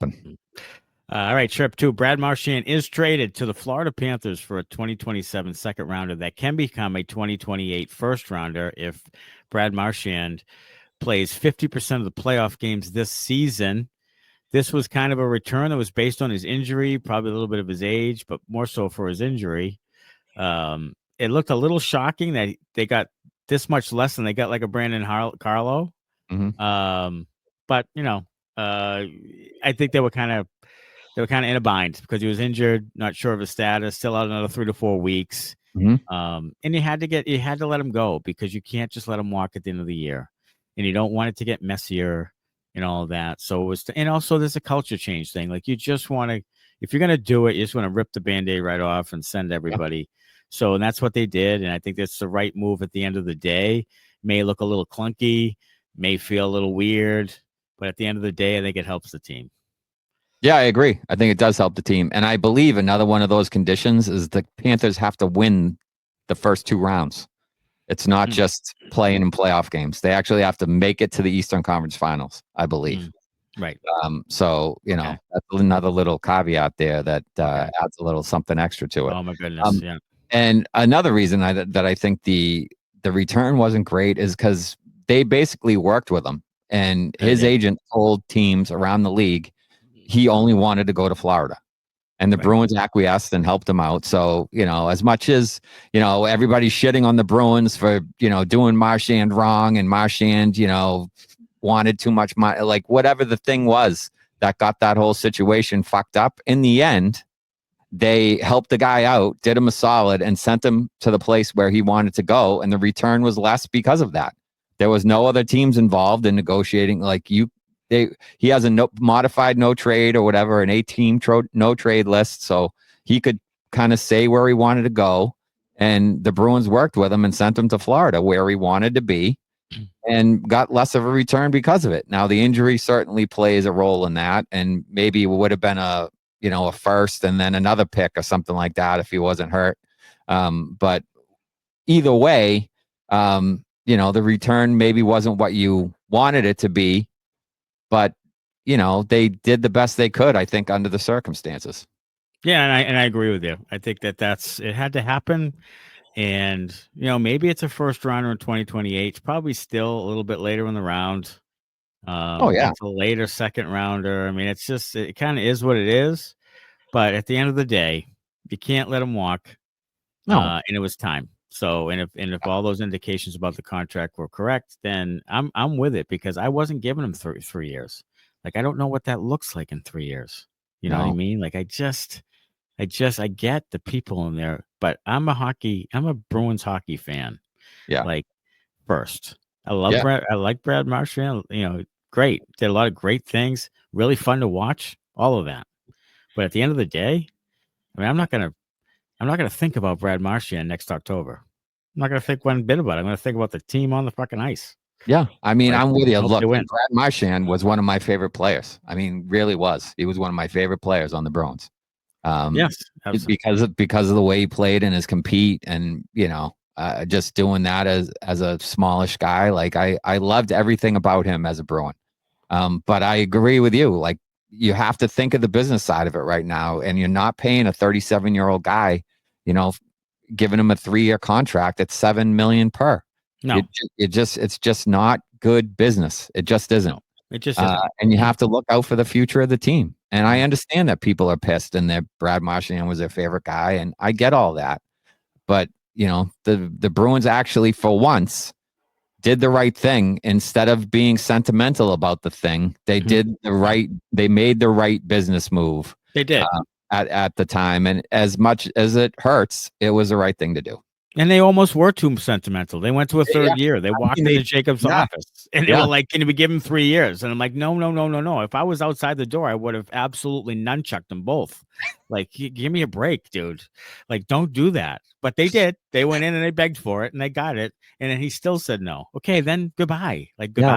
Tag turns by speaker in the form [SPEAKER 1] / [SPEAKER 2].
[SPEAKER 1] happen.
[SPEAKER 2] All right, trip 2. Brad Marchand is traded to the Florida Panthers for a 2027 second rounder that can become a 2028 first rounder if Brad Marchand plays 50% of the playoff games this season. This was kind of a return that was based on his injury, probably a little bit of his age, but more so for his injury. It looked a little shocking that they got this much less than they got like a Brandon Carlo. But I think they were kind of in a bind because he was injured, not sure of his status, still out another 3 to 4 weeks. And you had to let him go because you can't just let him walk at the end of the year, and you don't want it to get messier and all that. So it was, and also there's a culture change thing. Like you just want to, if you're gonna do it, you just want to rip the Band-Aid right off and send everybody. Yeah. So, and that's what they did, and I think that's the right move at the end of the day. May look a little clunky, may feel a little weird, but at the end of the day, I think it helps the team.
[SPEAKER 1] Yeah, I agree. I think it does help the team. And I believe another one of those conditions is the Panthers have to win the first 2 rounds. It's not just playing in playoff games. They actually have to make it to the Eastern Conference Finals, I believe.
[SPEAKER 2] Right.
[SPEAKER 1] So, that's another little caveat there that adds a little something extra to it.
[SPEAKER 2] Oh, my goodness. Yeah.
[SPEAKER 1] And another reason that I think the return wasn't great is because they basically worked with him. And his agent told teams around the league he only wanted to go to Florida. And the Bruins acquiesced and helped him out. So, as much as, everybody's shitting on the Bruins for, doing Marchand wrong and Marchand, wanted too much money, like whatever the thing was that got that whole situation fucked up. In the end, they helped the guy out, did him a solid, and sent him to the place where he wanted to go. And the return was less because of that. There was no other teams involved in negotiating. He has a modified no trade or whatever, an 8-team no trade list. So he could kind of say where he wanted to go. And the Bruins worked with him and sent him to Florida where he wanted to be and got less of a return because of it. Now, the injury certainly plays a role in that. And maybe it would have been a first and then another pick or something like that if he wasn't hurt. But either way, the return maybe wasn't what you wanted it to be. But, they did the best they could, I think, under the circumstances.
[SPEAKER 2] Yeah, and I agree with you. I think it had to happen. And, maybe it's a first rounder in 2028. It's probably still a little bit later in the round. It's a later second rounder. I mean, it's just, it kind of is what it is. But at the end of the day, you can't let him walk. No. And it was time. So, and if all those indications about the contract were correct, then I'm with it because I wasn't giving him 3 years. Like, I don't know what that looks like in 3 years. You know what I mean? Like, I get the people in there, but I'm a Bruins hockey fan.
[SPEAKER 1] Yeah.
[SPEAKER 2] Like, first, I like Brad Marchand, great. Did a lot of great things, really fun to watch, all of that. But at the end of the day, I mean, I'm not going to think about Brad Marchand next October. I'm not going to think one bit about it. I'm going to think about the team on the fucking ice.
[SPEAKER 1] Yeah. I mean, I'm with you. Look, Brad Marchand was one of my favorite players. I mean, really was. He was one of my favorite players on the Bruins.
[SPEAKER 2] Yes. Absolutely.
[SPEAKER 1] Because of the way he played and his compete and, just doing that as a smallish guy. Like, I loved everything about him as a Bruin. But I agree with you. Like, you have to think of the business side of it right now, and you're not paying a 37-year-old guy, giving him a 3-year contract at $7 million per.
[SPEAKER 2] No,
[SPEAKER 1] it's just not good business. It just isn't.
[SPEAKER 2] No, it just isn't.
[SPEAKER 1] And you have to look out for the future of the team. And I understand that people are pissed and that Brad Marchand was their favorite guy, and I get all that. But the Bruins actually, for once, did the right thing. Instead of being sentimental about the thing, they did they made the right business move.
[SPEAKER 2] They did
[SPEAKER 1] at the time. And as much as it hurts, it was the right thing to do.
[SPEAKER 2] And they almost were too sentimental. They went to a third year. They walked into Jaukb's office and they were like, can we give him 3 years? And I'm like, no. If I was outside the door, I would have absolutely nunchucked them both. Like, give me a break, dude. Like, don't do that. But they did. They went in and they begged for it and they got it. And then he still said no. Okay, then goodbye. Like, goodbye.